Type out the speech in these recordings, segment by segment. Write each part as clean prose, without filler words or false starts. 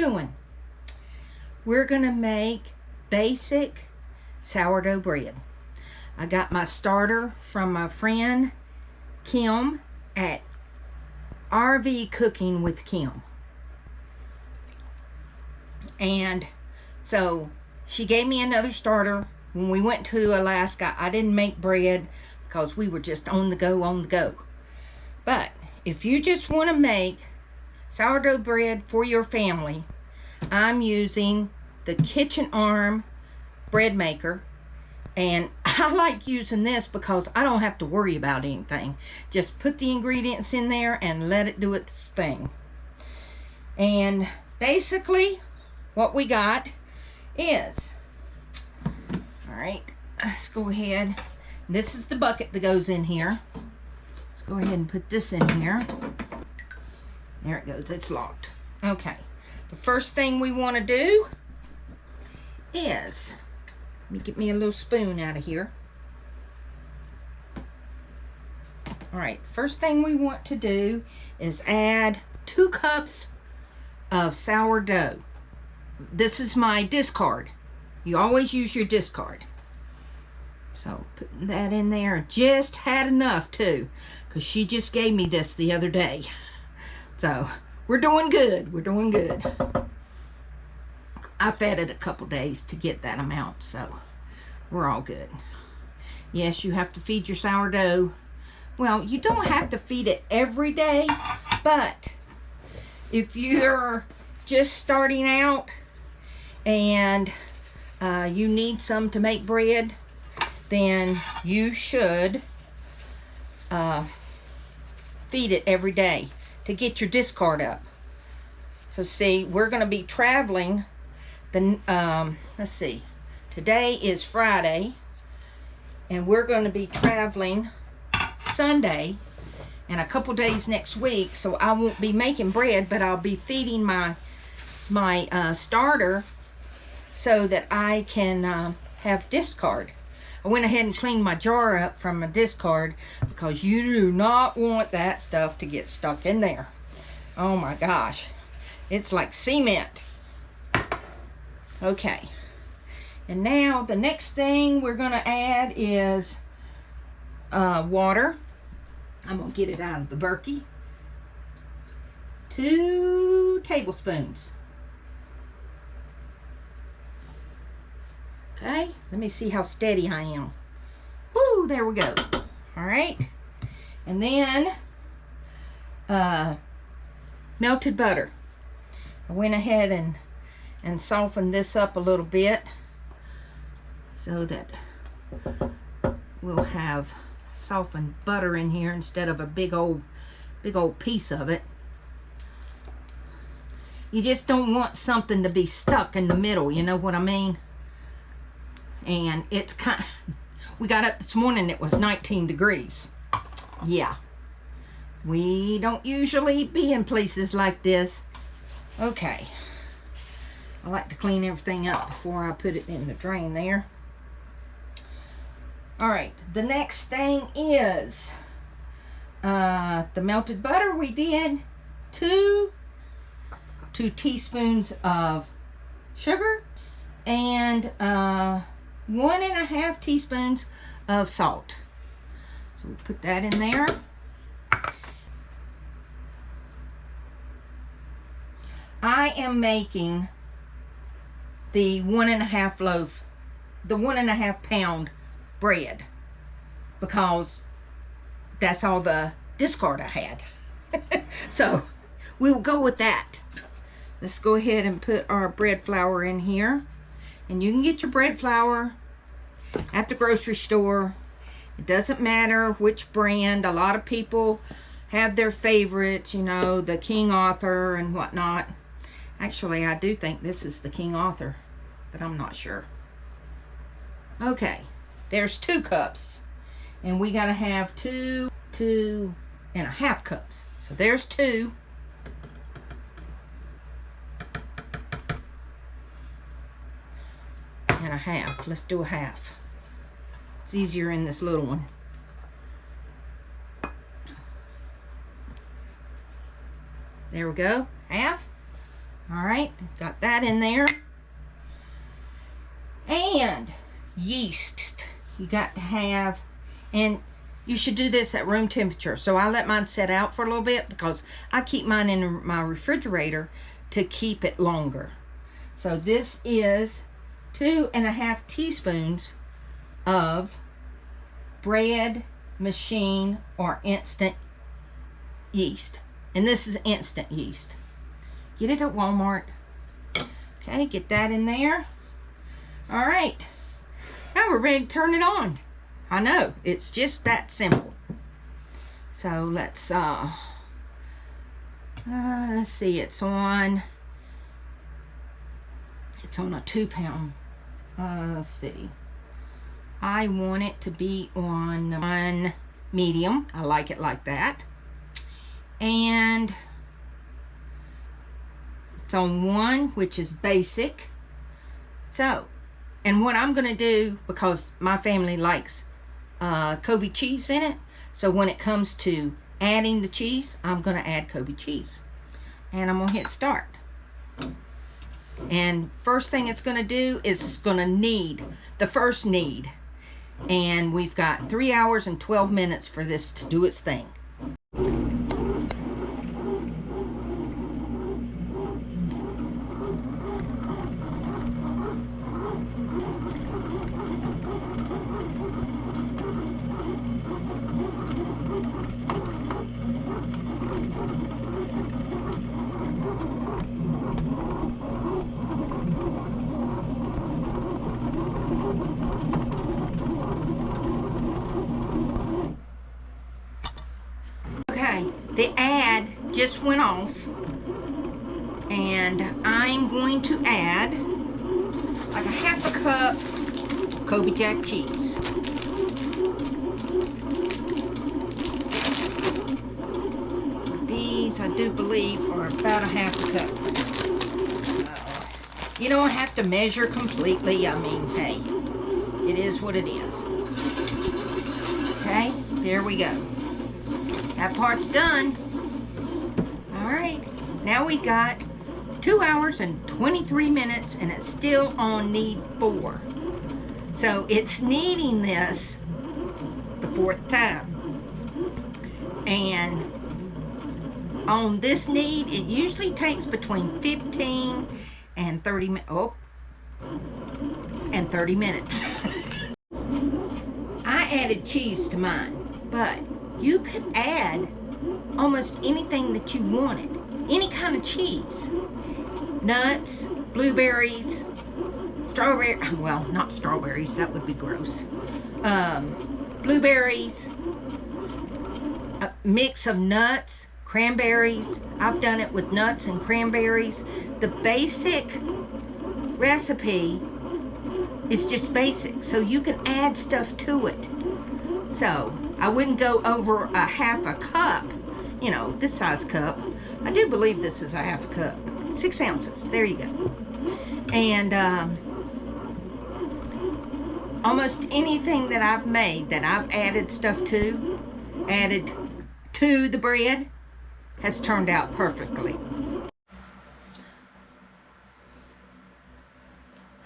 doing? We're going to make basic sourdough bread. I got my starter from my friend Kim at RV Cooking with Kim. And so she gave me another starter. When we went to Alaska, I didn't make bread because we were just on the go. But if you just want to make sourdough bread for your family, I'm using the Kitchenarm Bread Maker. And I like using this because I don't have to worry about anything. Just put the ingredients in there and let it do its thing. And basically, what we got is, all right, let's go ahead. This is the bucket that goes in here. Let's go ahead and put this in here. There it goes, it's locked. Okay, the first thing we want to do is, let me get me a little spoon out of here. All right, first thing we want to do is add 2 cups of sourdough. This is my discard. You always use your discard. So putting that in there, just had enough too, because she just gave me this the other day. So we're doing good, we're doing good. I fed it a couple days to get that amount, so we're all good. Yes, you have to feed your sourdough. Well, you don't have to feed it every day, but if you're just starting out and you need some to make bread, then you should feed it every day to get your discard up. So see, we're going to be traveling let's see, today is Friday, and we're going to be traveling Sunday and a couple days next week, so I won't be making bread, but I'll be feeding my starter so that I can have discard. I went ahead and cleaned my jar up from my discard because you do not want that stuff to get stuck in there. Oh my gosh, it's like cement. Okay, and now the next thing we're going to add is water. I'm going to get it out of the Berkey. 2 tablespoons. Okay, let me see how steady I am. Woo, there we go. All right, and then melted butter. I went ahead and softened this up a little bit so that we'll have softened butter in here instead of a big old piece of it. You just don't want something to be stuck in the middle, you know what I mean? And it's kind of, we got up this morning, it was 19 degrees. Yeah, we don't usually be in places like this. Okay, I like to clean everything up before I put it in the drain there. All right, the next thing is the melted butter. We did 2 teaspoons of sugar and 1.5 teaspoons of salt. So we'll put that in there. I am making the 1.5 loaf, the 1.5 pound bread, because that's all the discard I had. So we'll go with that. Let's go ahead and put our bread flour in here. And you can get your bread flour at the grocery store. It doesn't matter which brand. A lot of people have their favorites, you know, the King Arthur and whatnot. Actually, I do think this is the King Arthur, but I'm not sure. Okay, there's 2 cups, and we gotta have 2.5 cups. So there's 2. And a half. Let's do a half. It's easier in this little one. There we go. Half. All right, got that in there. And yeast, you got to have, and you should do this at room temperature. So I let mine set out for a little bit because I keep mine in my refrigerator to keep it longer. So this is 2.5 teaspoons of bread machine or instant yeast. And this is instant yeast. Get it at Walmart. Okay, get that in there. All right, now we're ready to turn it on. I know, it's just that simple. So let's see, it's on a 2-pound. Let's see. I want it to be on medium. I like it like that. And it's on 1, which is basic. So, and what I'm going to do, because my family likes Kobe cheese in it, so when it comes to adding the cheese, I'm going to add Kobe cheese. And I'm going to hit start. And first thing it's going to do is it's going to knead, the first knead. And we've got 3 hours and 12 minutes for this to do its thing. The ad just went off, and I'm going to add like a 1/2 cup of Kobe Jack cheese. These, I do believe, are about a 1/2 cup. You don't have to measure completely. I mean, hey, it is what it is. Okay, there we go. That part's done. All right, now we got 2 hours and 23 minutes, and it's still on knead 4. So it's kneading this the 4th time. And on this knead, it usually takes between 15 and 30 minutes. Oh, and 30 minutes. I added cheese to mine, but you could add almost anything that you wanted. Any kind of cheese. Nuts, blueberries, strawberry, well, not strawberries, that would be gross. Blueberries, a mix of nuts, cranberries. I've done it with nuts and cranberries. The basic recipe is just basic, so you can add stuff to it. So I wouldn't go over a 1/2 cup, you know, this size cup. I do believe this is a 1/2 cup. 6 ounces, there you go. And almost anything that I've made that I've added stuff to, added to the bread, has turned out perfectly.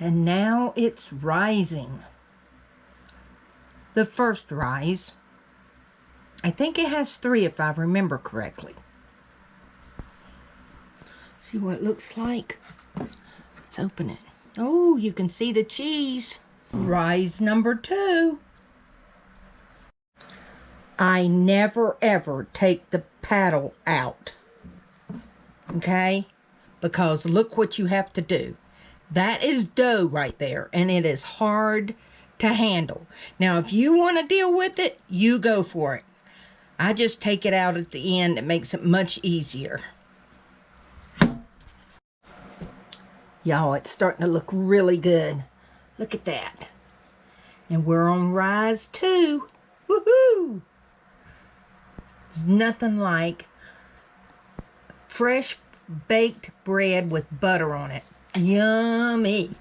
And now it's rising. The first rise, I think it has 3 if I remember correctly. See what it looks like. Let's open it. Oh, you can see the cheese. Rise number 2. I never ever take the paddle out. Okay? Because look what you have to do. That is dough right there, and it is hard to handle. Now, if you want to deal with it, you go for it. I just take it out at the end. It makes it much easier. Y'all, it's starting to look really good. Look at that. And we're on rise 2. Woohoo! There's nothing like fresh baked bread with butter on it. Yummy.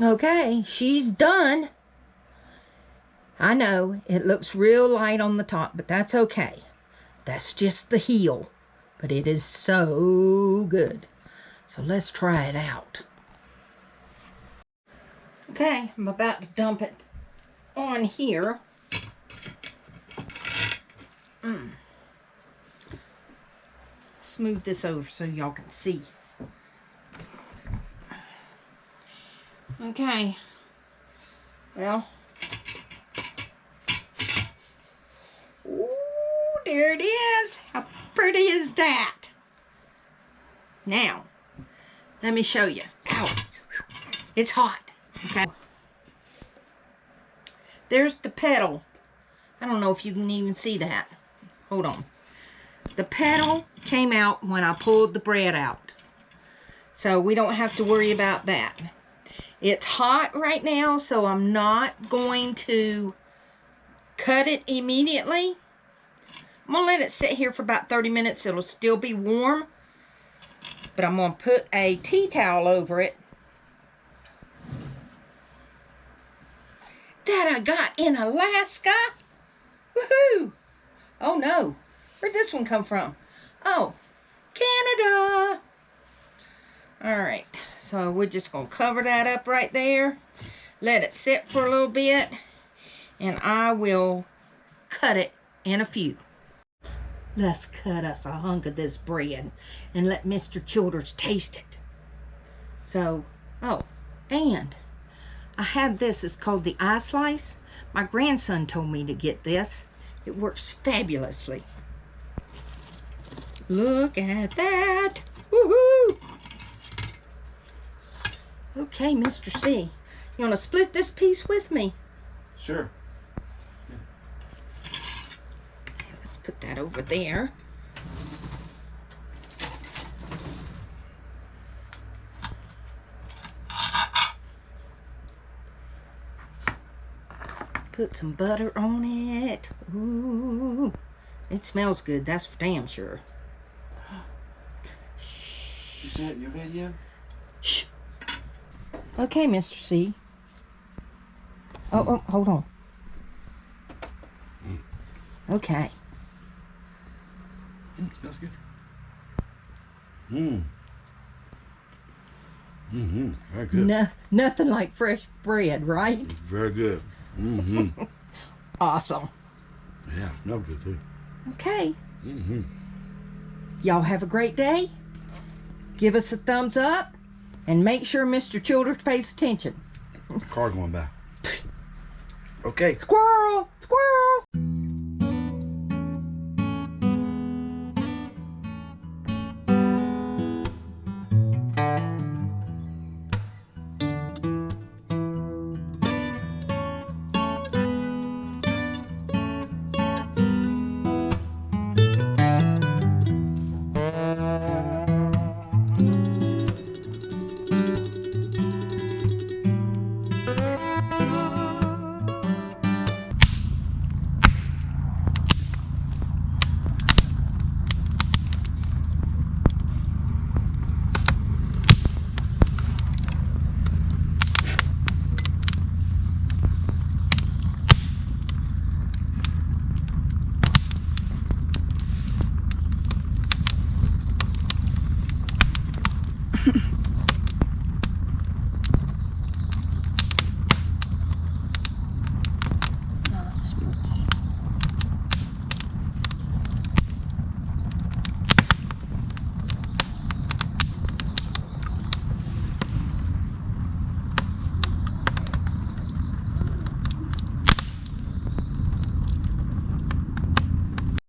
Okay, she's done. I know, it looks real light on the top, but that's okay. That's just the heel, but it is so good. So let's try it out. Okay, I'm about to dump it on here. Smooth this over so y'all can see. Okay. Well. Ooh, there it is. How pretty is that? Now, let me show you. Ow. It's hot. Okay. There's the pedal. I don't know if you can even see that. Hold on. The pedal came out when I pulled the bread out. So we don't have to worry about that. It's hot right now, so I'm not going to cut it immediately. I'm going to let it sit here for about 30 minutes. It'll still be warm. But I'm going to put a tea towel over it that I got in Alaska. Woohoo! Oh no. Where'd this one come from? Oh, Canada. Alright, so we're just going to cover that up right there. Let it sit for a little bit. And I will cut it in a few. Let's cut us a hunk of this bread and let Mr. Childers taste it. So, oh, and I have this. It's called the eye slice. My grandson told me to get this. It works fabulously. Look at that. Woohoo! Okay, Mr. C. You want to split this piece with me? Sure. Let's put that over there. Put some butter on it. Ooh, it smells good. That's for damn sure. You said your video? Shh. Okay, Mr. C. Oh, hold on. Okay. Smells good. Very good. Nothing like fresh bread, right? Very good. Awesome. Yeah, no good too. Okay. Y'all have a great day. Give us a thumbs up. And make sure Mr. Childers pays attention. Car going by. Okay. Squirrel! Squirrel!